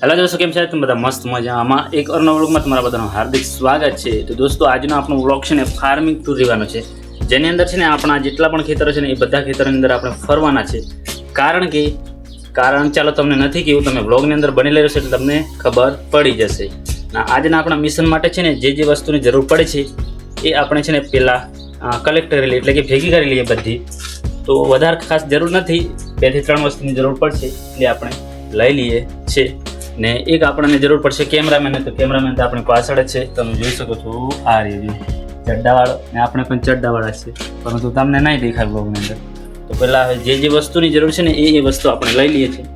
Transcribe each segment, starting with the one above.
Hello દોસ્તો, કેમ છે? તમે બધા મસ્ત મજામાં એક અરનો વ્લોગમાં તમારા બધાનું હાર્દિક સ્વાગત છે. તો દોસ્તો, આજનો આપણો વ્લોગ છે ને ફાર્મિંગ ટૂર રહેવાનો છે, જેની અંદર છે ને આપણા જેટલા પણ ખેતરો છે ને એ બધા ખેતરોની અંદર આપણે ફરવાના છે. કારણ ચાલો તમને નથી કહ્યું, તમે વ્લોગની અંદર બનેલા રહેશો એટલે તમને ખબર પડી જશે. આજના આપણા મિશન માટે છે ને જે વસ્તુની જરૂર પડે છે એ આપણે છે ને પહેલાં કલેક્ટ કરી લઈએ, એટલે કે ભેગી કરી લઈએ બધી. તો વધારે ખાસ જરૂર નથી, 2 થી 3 વસ્તુની જરૂર પડશે એટલે આપણે લઈ લઈએ છે. ને એક આપણને જરૂર પડશે કેમેરામેન. તો કેમેરામેન તો આપણી પાછળ જ છે, તમે જોઈ શકો છો. આ રહ્યો ચડ્ડાવાળો, ને આપણે પણ ચડ્ડાવાળા છે, પરંતુ તમને નહીં દેખાય બ્લોગની અંદર. તો પહેલાં જે વસ્તુની જરૂર છે ને એ વસ્તુ આપણે લઈ લઈએ છીએ.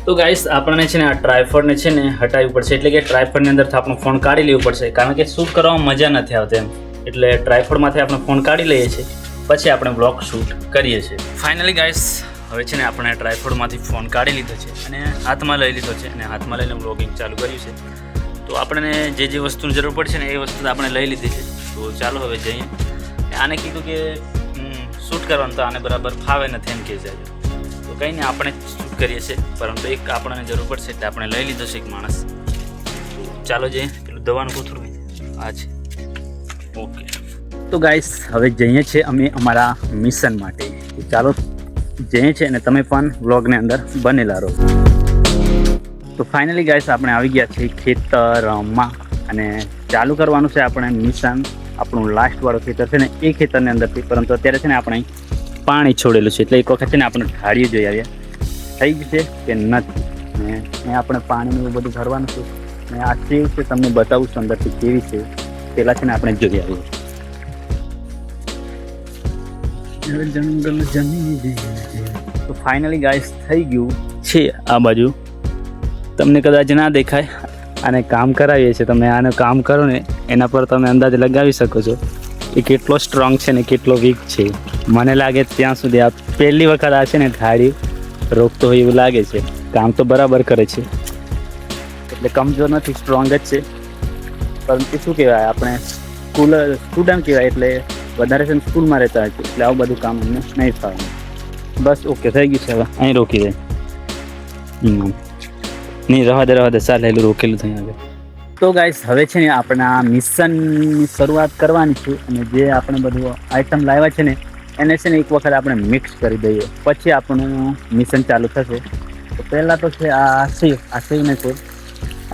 તો ગાઈસ, આપણને છે ને આ ટ્રાયપોડને છે ને હટાવવું પડશે, એટલે કે ટ્રાયપોડની અંદરથી આપણો ફોન કાઢી લેવું પડશે, કારણ કે શૂટ કરવામાં મજા નથી આવતી એમ. એટલે ટ્રાયપોડમાંથી આપણે ફોન કાઢી લઈએ છીએ, પછી આપણે બ્લોગ શૂટ કરીએ છીએ. ફાઇનલી ગાઈસ, હવે છે ને આપણે ટ્રાયપોડમાંથી ફોન કાઢી લીધો છે અને હાથમાં લઈ લીધો છે, અને હાથમાં લઈને બ્લોગિંગ ચાલુ કર્યું છે. તો આપણને જે વસ્તુની જરૂર પડશે ને એ વસ્તુ આપણે લઈ લીધી છે. તો ચાલો હવે જઈએ. આને કીધું કે શૂટ કરવાનું, તો આને બરાબર ફાવે નથી એમ કહે છે. તો કંઈ નહીં, આપણે શૂટ કરીએ છીએ, પરંતુ એક આપણને જરૂર પડશે એટલે આપણે લઈ લીધો છે એક માણસ. તો ચાલો જઈએ. પેલું દવાનું કોથળું આ છે. ઓકે, તો ગાઈસ, હવે જઈએ છીએ અમે અમારા મિશન માટે. તો ચાલો જઈએ છીએ, અને તમે પણ વ્લોગની અંદર બનેલા રહો. તો ફાઇનલી ગાઈસ, આપણે આવી ગયા છીએ ખેતરમાં, અને ચાલુ કરવાનું છે આપણે મિશન. આપણું લાસ્ટવાળું ખેતર છે ને એ ખેતરની અંદરથી, પરંતુ અત્યારે છે ને આપણે પાણી છોડેલું છે, એટલે એક વખત છે ને આપણે ઢાળીએ જોઈ આવ્યા થઈ ગયું છે કે નથી. ને આપણે પાણીનું એવું બધું ભરવાનું છે. ને આ સેવ છે, તમને બતાવું છું અંદરથી કેવી છે. પહેલાં છે ને આપણે જોઈ આવીએ. જંગલ જમી. તો ફાઇનલી ગાઈસ થઈ ગયું છે આ બાજુ. તમને કદાચ ના દેખાય, આને કામ કરાવીએ છીએ. તમે આને કામ કરો ને એના પર તમે અંદાજ લગાવી શકો છો એ કેટલો સ્ટ્રોંગ છે ને કેટલો વીક છે. મને લાગે ત્યાં સુધી આ પહેલી વખત આ છે ને ઠાડી રોકતો હોય એવું લાગે છે. કામ તો બરાબર કરે છે, એટલે કમજોર નથી, સ્ટ્રોંગ જ છે. પરંતુ શું કહેવાય, આપણે સ્ટુડન્ટ કહેવાય, એટલે વધારે છે સ્કૂલમાં રહેતા હોય છે, એટલે આવું બધું કામ અમને નહીં ફાવે. બસ ઓકે થઈ ગયું છે. હવે અહીં રોકી દે. નહીં, રવા દે ચાલે, એટલું રોકેલું થઈ આગળ. તો ગાઈસ, હવે છે ને આપણા મિશનની શરૂઆત કરવાની છે, અને જે આપણે બધું આઈટમ લાવ્યા છે ને એને છે ને એક વખત આપણે મિક્સ કરી દઈએ, પછી આપણું મિશન ચાલુ થશે. તો પહેલાં તો છે આ સેવ. આ સેવને છે,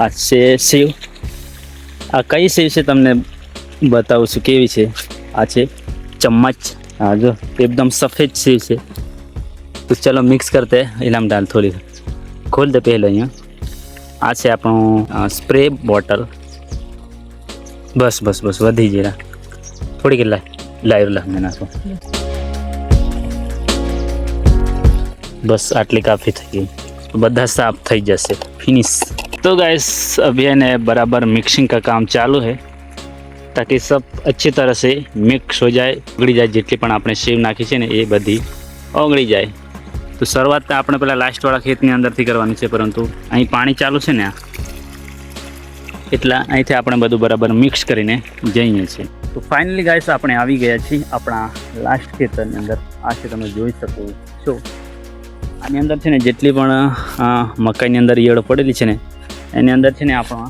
આ છે સેવ. આ કઈ સેવ છે તમને બતાવું છું કેવી છે. આ છે ચમ્મચ. હા જો, એકદમ સફેદ સેવ છે. તો ચલો મિક્સ કરते हैं. इलाम डाल थोड़ी, खोल दे पहले. અહીંયા આ છે આપણું સ્પ્રે બોટલ. બસ વધી જરા થોડીક લાઈવ લાગને નાખો. બસ આટલી કાફી થઈ ગઈ. બધા સાફ થઈ જશે. ફિનિશ. तो गाइस, अभी है बराबर मिक्सिंग का काम चालू है, ताकि सब अच्छी तरह से मिक्स हो जाए, ओगળી જાય. જેટલી પણ આપણે સેવ નાખી છે ને એ બધી ઓગળી જાય. તો શરૂઆત તો આપણે પેલા લાસ્ટવાળા ખેતની અંદરથી કરવાની છે, પરંતુ અહીં પાણી ચાલુ છે ને એટલા અહીંથી આપણે બધું બરાબર મિક્સ કરીને જઈએ છીએ. તો ફાઇનલી ગાઈસ, આપણે આવી ગયા છીએ આપણા લાસ્ટ ખેતરની અંદર. આ છે, તમે જોઈ શકો છો. આની અંદર છે ને જેટલી પણ મકાઈની અંદર ઈયળો પડેલી છે ને એની અંદર છે ને આપણો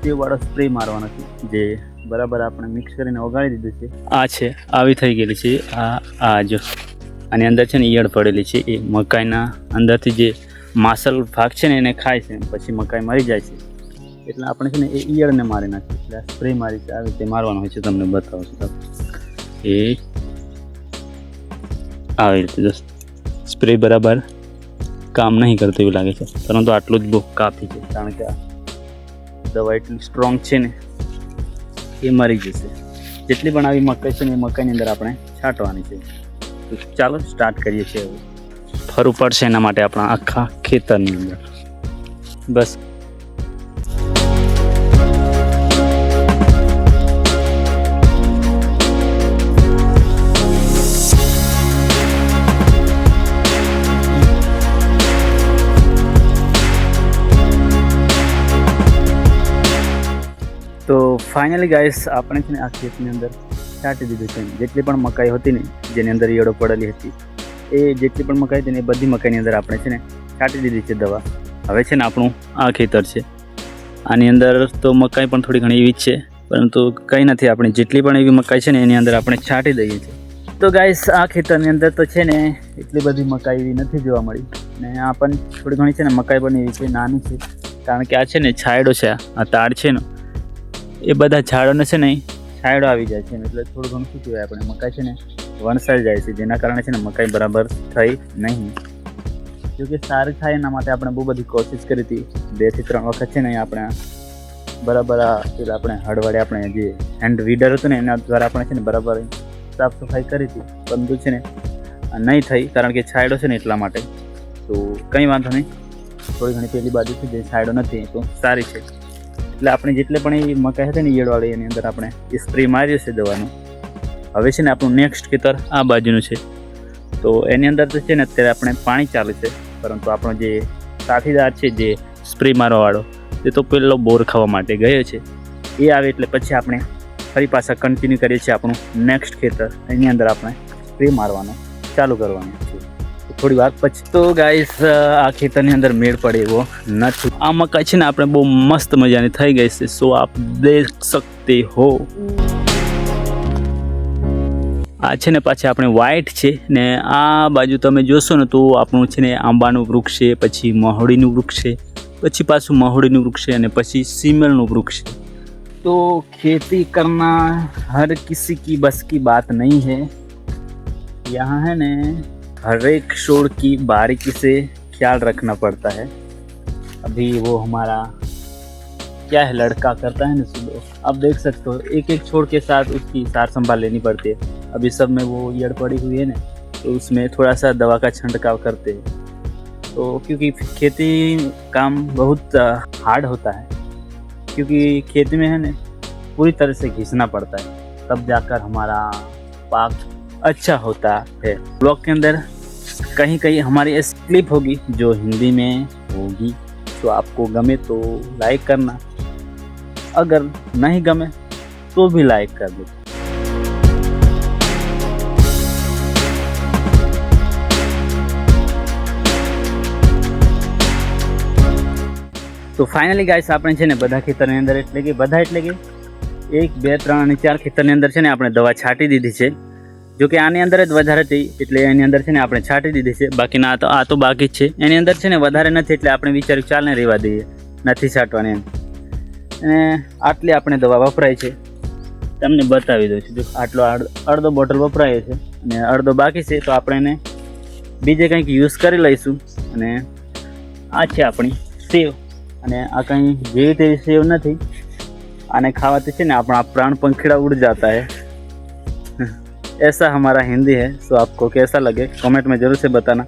સેવવાળો સ્પ્રે મારવાનો છે, જે બરાબર આપણે મિક્સ કરીને ઓગાળી દીધું છે. આ છે, આવી થઈ ગયેલી છે. આ જો આની અંદર છે ને ઈયળ પડેલી છે, એ મકાઈના અંદરથી જે માસલ ભાગ છે ને એને ખાય છે, પછી મકાઈ મરી જાય છે. એટલે આપણે છે ને એ ઈયળને મારી નાખીએ, એટલે સ્પ્રે મારી છે. આવી રીતે મારવાનો હોય છે, તમને બતાવું છું. એ આવી રીતે દોસ્ત સ્પ્રે બરાબર કામ નહીં કરતું એવું લાગે છે, પરંતુ આટલું જ બહુ કાફી છે, કારણ કે આ દવા એટલી સ્ટ્રોંગ છે ને એ મરી જશે. જેટલી પણ આવી મકાઈ છે ને એ મકાઈની અંદર આપણે છાંટવાની છે. તો ચાલો સ્ટાર્ટ કરીએ છીએ. હવે ફરવું પડશે એના માટે આપણા આખા ખેતરની અંદર. બસ તો ફાઇનલી ગાઈસ, આપણે છે ને આ ખેતની અંદર છાંટી દીધું છે. જેટલી પણ મકાઈ હતી ને જેની અંદર ઈયળો પડેલી હતી, એ જેટલી પણ મકાઈ હતી ને એ બધી મકાઈની અંદર આપણે છે ને છાંટી દીધી છે દવા. હવે છે ને આપણું આ ખેતર છે, આની અંદર તો મકાઈ પણ થોડી ઘણી એવી જ છે, પરંતુ કંઈ નથી, આપણી જેટલી પણ એવી મકાઈ છે ને એની અંદર આપણે છાંટી દઈએ છીએ. તો ગાઈસ આ ખેતરની અંદર તો છે ને એટલી બધી મકાઈ એવી નથી જોવા મળી, ને આ પણ થોડી ઘણી છે ને મકાઈ પણ એવી છે, નાની છે, કારણ કે આ છે ને છાંયડો છે, આ તાડ છે ને એ બધા ઝાડોને છે ને છાંયડો આવી જાય છે, એટલે થોડું ઘણું શું કહેવાય આપણે મકાઈ છે ને વણસાઈ જાય છે, જેના કારણે છે ને મકાઈ બરાબર થઈ નહીં. જોકે સારી થાય એના માટે આપણે બહુ બધી કોશિશ કરી હતી, 2 થી 3 વખત છે ને આપણે બરાબર આપણે હળવડે આપણે જે હેન્ડ વીડર હતું ને એના દ્વારા આપણે છે ને બરાબર સાફ સફાઈ કરી હતી, પરંતુ છે ને નહીં થઈ, કારણ કે છાંયડો છે ને એટલા માટે. તો કંઈ વાંધો નહીં, થોડી ઘણી પેલી બાજુ છે જે છાંયડો નથી તો સારી છે, એટલે આપણે જેટલે પણ એ મકાઈ હતી ને ઈયળવાળી એની અંદર આપણે સ્પ્રે માર્યો છે દવાનો. હવે છે ને આપણું નેક્સ્ટ ખેતર આ બાજુનું છે, તો એની અંદર તો છે ને અત્યારે આપણે પાણી ચાલે છે, પરંતુ આપણો જે સાથીદાર છે જે સ્પ્રે મારવાવાળો તે તો પેલો બોર ખાવા માટે ગયો છે, એ આવે એટલે પછી આપણે ફરી પાછા કન્ટિન્યુ કરીએ છીએ આપણું નેક્સ્ટ ખેતર, એની અંદર આપણે સ્પ્રે મારવાનું ચાલુ કરવાનું છે થોડી વાર પછી. તો ગાઈસ આ ખેતરની અંદર મેળ પડે એવો નથી. આ મકાઈ છે ને આપણે બહુ મસ્ત મજાની થઈ ગઈ છે, સો આપ દેખ સકતે હો. આ છે ને પાછી આપણે વ્હાઈટ છે, ને આ બાજુ તમે જોશો ને તો આપણું છે ને આંબાનું વૃક્ષ છે, પછી મહોડીનું વૃક્ષ છે, પછી પાછું મહોડીનું વૃક્ષ છે, અને પછી સીમલનું વૃક્ષ છે. तो खेती करना हर किसी की बस की बात नहीं है, यहाँ है ने हर एक छोड़ की बारीकी से ख्याल रखना पड़ता है. अभी वो हमारा क्या है लड़का करता है ना सुबह, आप देख सकते हो एक एक छोड़ के साथ उसकी सार संभाल लेनी पड़ती है. अभी सब में वो ईयड़ पड़ी हुई है ना, तो उसमें थोड़ा सा दवा का छिड़काव करते हैं. तो क्योंकि खेती काम बहुत हार्ड होता है, क्योंकि खेती में है ना पूरी तरह से घिसना पड़ता है, तब जाकर हमारा पाक अच्छा होता है. ब्लॉग के अंदर कहीं कहीं हमारी ऐसी क्लिप होगी जो हिंदी में होगी, तो आपको गमे तो लाइक करना, अगर नहीं गमे तो भी लाइक कर दो. તો ફાઇનલી ગાઈસ આપણે છે ને બધા ખેતરની અંદર એટલે કે 1 2 3 અને 4 ખેતરની અંદર છે ને આપણે દવા છાંટી દીધી છે. જો કે આની અંદર જ વધારે હતી એટલે એની અંદર છે ને આપણે છાંટી દીધી છે, બાકીના આ તો બાકી જ છે. એની અંદર છે ને વધારે નથી એટલે આપણે વિચાર્યું ચાલને રહેવા દઈએ, નથી છાંટવાની એમ. અને આટલી આપણે દવા વપરાય છે, તમને બતાવી દઉં છું. જો આટલો અડધો બોટલ વપરાય છે અને અડધો બાકી છે, તો આપણે એને બીજે કંઈક યુઝ કરી લઈશું. અને આ છે આપણી સેવ, અને આ કંઈ જેવી તેવી સેવ નથી, આને ખાવાથી છે ને अपना प्राण पंखीड़ा उड़ जाता है. ऐसा हमारा हिंदी है. सो आपको कैसा लगे कमेंट में ज़रूर से बताना.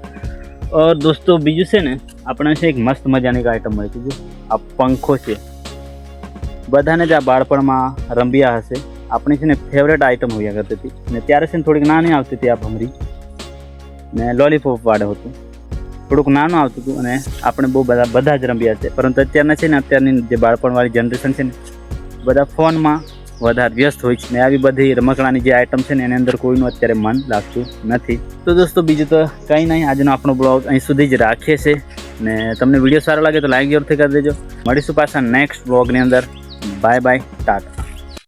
और दोस्तों બીજું છે ને આપણે છે એક મસ્ત મજાની આઈટમ મળી હતી, જો આ પંખો છે. બધાને જ આ બાળપણમાં રમ્યા હશે, આપણી છે ને ફેવરેટ આઈટમ હોયા કરતી હતી. ને ત્યારે છે ને થોડીક નાની આવતી હતી આ ભમરી, ને લોલીપોપ વાળો હતું, થોડુંક નાનું આવતું હતું, અને આપણે બહુ બધા જ રમ્યા છે. પરંતુ અત્યારના છે ને અત્યારની જે બાળપણવાળી જનરેશન છે ને બધા ફોનમાં વધારે વ્યસ્ત હોય છે, ને આવી બધી રમકડાની જે આઈટમ છે ને એની અંદર કોઈનું અત્યારે મન લાગતું નથી. તો દોસ્તો બીજું તો કંઈ નહીં, આજનો આપણો બ્લોગ અહીં સુધી જ રાખીએ છીએ. ને તમને વિડીયો સારો લાગે તો લાઈક જરૂરથી કરી દેજો. મળીશું પાછા નેક્સ્ટ બ્લોગની અંદર. Bye bye, Tata.